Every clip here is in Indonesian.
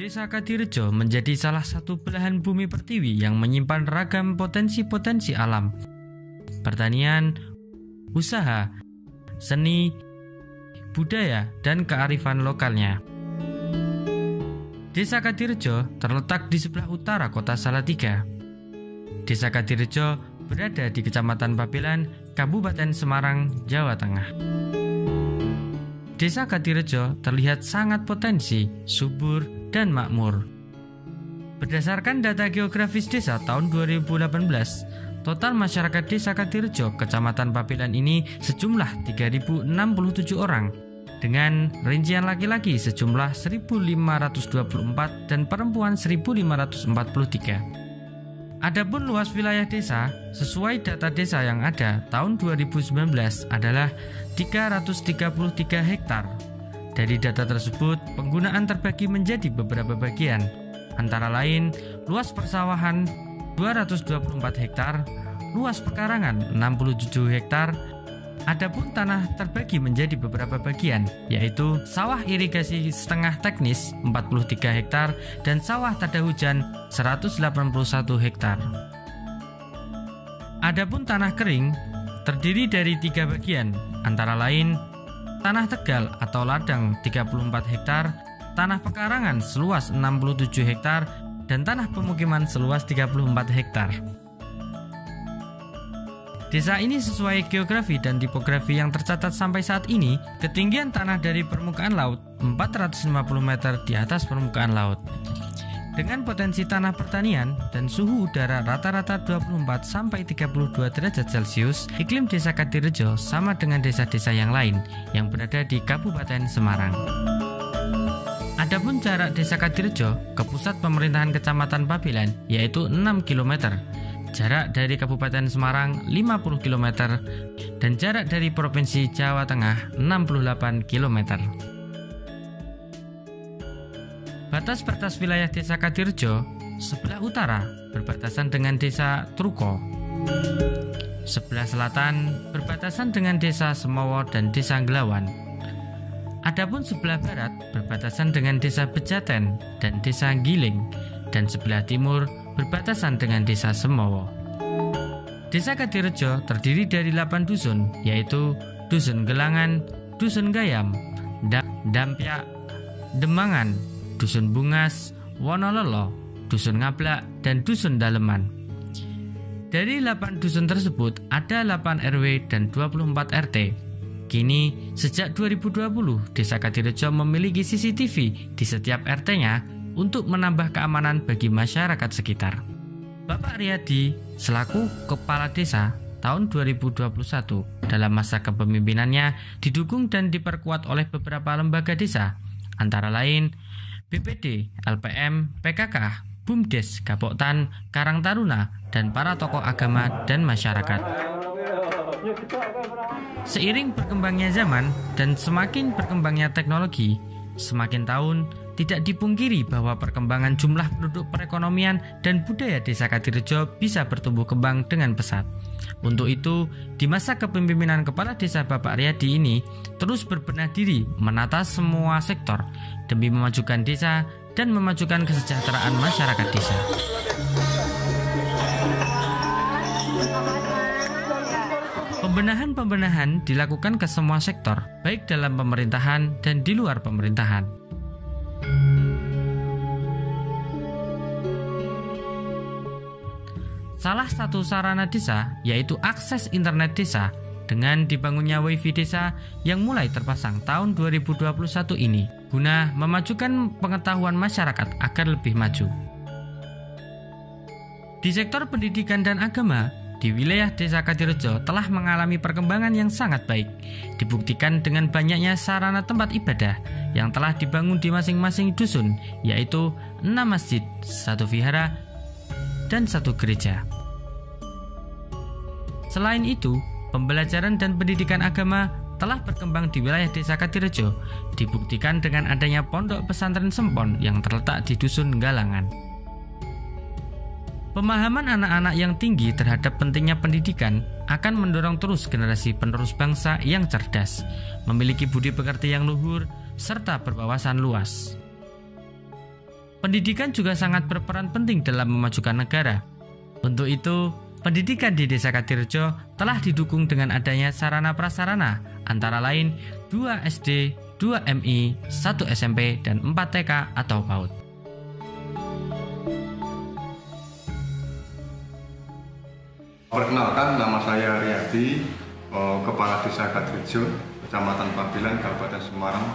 Desa Kadirejo menjadi salah satu belahan bumi pertiwi yang menyimpan ragam potensi-potensi alam, pertanian, usaha, seni, budaya, dan kearifan lokalnya. Desa Kadirejo terletak di sebelah utara kota Salatiga. Desa Kadirejo berada di Kecamatan Babelan, Kabupaten Semarang, Jawa Tengah. Desa Kadirejo terlihat sangat potensi, subur, dan makmur. Berdasarkan data geografis desa tahun 2018, total masyarakat Desa Kadirejo, Kecamatan Babelan ini sejumlah 3.067 orang, dengan rincian laki-laki sejumlah 1.524 dan perempuan 1.543. Adapun luas wilayah desa sesuai data desa yang ada tahun 2019 adalah 333 hektar. Dari data tersebut, penggunaan terbagi menjadi beberapa bagian, antara lain luas persawahan 224 hektar, luas pekarangan 67 hektar. Adapun tanah terbagi menjadi beberapa bagian, yaitu sawah irigasi setengah teknis 43 hektar dan sawah tada hujan 181 hektar. Adapun tanah kering terdiri dari 3 bagian, antara lain tanah tegal atau ladang 34 hektar, tanah pekarangan seluas 67 hektar, dan tanah pemukiman seluas 34 hektar. Desa ini sesuai geografi dan tipografi yang tercatat sampai saat ini, ketinggian tanah dari permukaan laut 450 meter di atas permukaan laut. Dengan potensi tanah pertanian dan suhu udara rata-rata 24 sampai 32 derajat Celcius, iklim Desa Kadirejo sama dengan desa-desa yang lain yang berada di Kabupaten Semarang. Adapun jarak Desa Kadirejo ke pusat pemerintahan Kecamatan Babelan yaitu 6 km. Jarak dari Kabupaten Semarang 50 km dan jarak dari Provinsi Jawa Tengah 68 km. Batas-batas wilayah Desa Kadirejo sebelah utara berbatasan dengan Desa Truko. Sebelah selatan berbatasan dengan Desa Semowo dan Desa Nglawan. Adapun sebelah barat berbatasan dengan Desa Bejaten dan Desa Giling, dan sebelah timur berbatasan dengan Desa Semowo. Desa Kadirejo terdiri dari 8 dusun, yaitu Dusun Gelangan, Dusun Gayam, Dampyak, Demangan, Dusun Bungas, Wonololo, Dusun Ngablak, dan Dusun Daleman. Dari 8 dusun tersebut ada 8 RW dan 24 RT. Kini, sejak 2020, Desa Kadirejo memiliki CCTV di setiap RT-nya untuk menambah keamanan bagi masyarakat sekitar. Bapak Riyadi selaku Kepala Desa tahun 2021 dalam masa kepemimpinannya didukung dan diperkuat oleh beberapa lembaga desa, antara lain BPD, LPM, PKK, BUMDes, Gapoktan, Karang Taruna, dan para tokoh agama dan masyarakat. Seiring berkembangnya zaman dan semakin berkembangnya teknologi, semakin tahun tidak dipungkiri bahwa perkembangan jumlah penduduk, perekonomian, dan budaya Desa Kadirejo bisa bertumbuh kembang dengan pesat. Untuk itu, di masa kepemimpinan Kepala Desa Bapak Riyadi ini terus berbenah diri menata semua sektor demi memajukan desa dan memajukan kesejahteraan masyarakat desa. Pembenahan dilakukan ke semua sektor, baik dalam pemerintahan dan di luar pemerintahan. Salah satu sarana desa yaitu akses internet desa dengan dibangunnya WiFi desa yang mulai terpasang tahun 2021 ini guna memajukan pengetahuan masyarakat agar lebih maju. Di sektor pendidikan dan agama, di wilayah Desa Kadirejo telah mengalami perkembangan yang sangat baik, dibuktikan dengan banyaknya sarana tempat ibadah yang telah dibangun di masing-masing dusun, yaitu 6 masjid, 1 vihara, dan 1 gereja. Selain itu, pembelajaran dan pendidikan agama telah berkembang di wilayah Desa Kadirejo, dibuktikan dengan adanya pondok pesantren Sempon yang terletak di Dusun Galangan. Pemahaman anak-anak yang tinggi terhadap pentingnya pendidikan akan mendorong terus generasi penerus bangsa yang cerdas, memiliki budi pekerti yang luhur, serta berwawasan luas. pendidikan juga sangat berperan penting dalam memajukan negara. Untuk itu, pendidikan di Desa Kadirjo telah didukung dengan adanya sarana prasarana, antara lain 2 SD, 2 MI, 1 SMP, dan 4 TK atau PAUD. Perkenalkan, nama saya Riyadi, Kepala Desa Kadirjo, Kecamatan Pabilan, Kabupaten Semarang.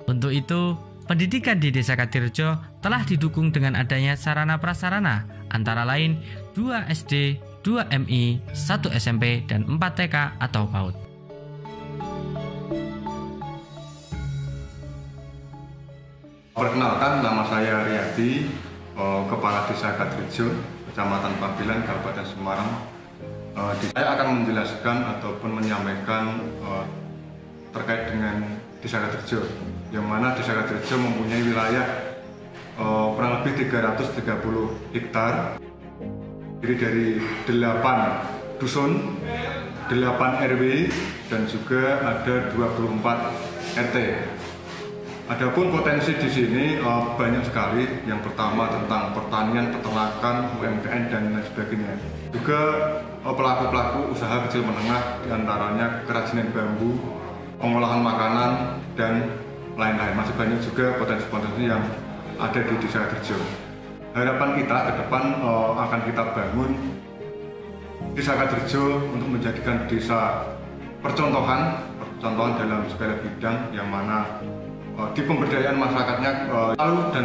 Untuk itu, pendidikan di Desa Kadirjo telah didukung dengan adanya sarana prasarana, antara lain 2 SD, 2 MI, 1 SMP, dan 4 TK atau PAUD. Perkenalkan, nama saya Riyadi, Kepala Desa Kadirjo, Kecamatan Pabilan, Kabupaten Semarang. Saya akan menjelaskan ataupun menyampaikan terkait dengan Desa Kadirjo, yang mana Desa Kadirjo mempunyai wilayah kurang lebih 330 hektar, jadi dari 8 dusun, 8 RW, dan juga ada 24 RT. Adapun potensi di sini banyak sekali. Yang pertama tentang pertanian, peternakan, UMKM, dan lain sebagainya. Juga pelaku-pelaku usaha kecil menengah, diantaranya kerajinan bambu, pengolahan makanan, dan lain-lain. Masih banyak juga potensi-potensi yang ada di Desa Kadirjo. Harapan kita ke depan akan kita bangun Desa Kadirjo untuk menjadikan desa percontohan dalam segala bidang, yang mana di pemberdayaan masyarakatnya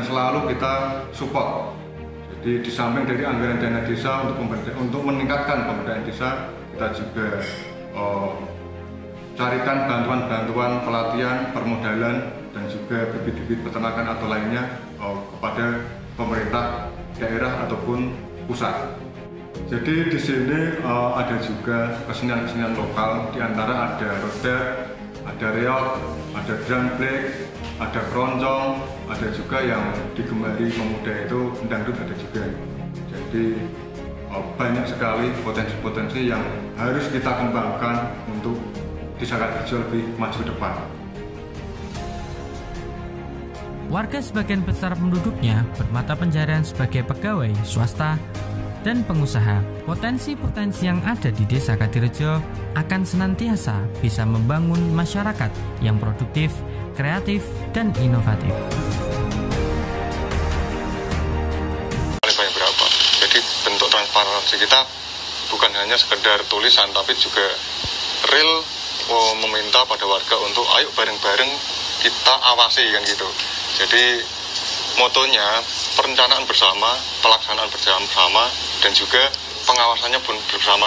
selalu kita support. Jadi di samping dari anggaran dana desa untuk meningkatkan pemberdayaan desa, kita juga carikan bantuan-bantuan pelatihan, permodalan, dan juga bibit-bibit peternakan atau lainnya kepada pemerintah daerah ataupun pusat. Jadi di sini ada juga kesenian-kesenian lokal, di antara ada roda, ada reog, ada drum break, ada keroncong, ada juga yang digemari pemuda itu dangdut, ada juga. Jadi banyak sekali potensi-potensi yang harus kita kembangkan untuk Desa Kadirjo lebih maju ke depan. Warga sebagian besar penduduknya bermata pencaharian sebagai pegawai swasta dan pengusaha. Potensi-potensi yang ada di Desa Kadirjo akan senantiasa bisa membangun masyarakat yang produktif, kreatif, dan inovatif. Paling banyak berapa? Jadi bentuk transparansi kita bukan hanya sekedar tulisan, tapi juga real, meminta pada warga untuk ayo bareng-bareng kita awasi kan gitu. Jadi motonya perencanaan bersama, pelaksanaan bersama, dan juga pengawasannya pun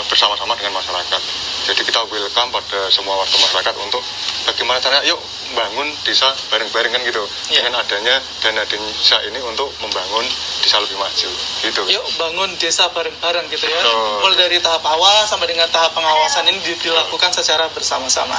bersama-sama dengan masyarakat. Jadi kita welcome pada semua warga masyarakat untuk bagaimana caranya yuk bangun desa bareng-bareng kan gitu. Dengan adanya dana desa ini untuk membangun desa lebih maju gitu. Yuk bangun desa bareng-bareng gitu ya. Mulai dari tahap awal sampai dengan tahap pengawasan ini dilakukan secara bersama-sama.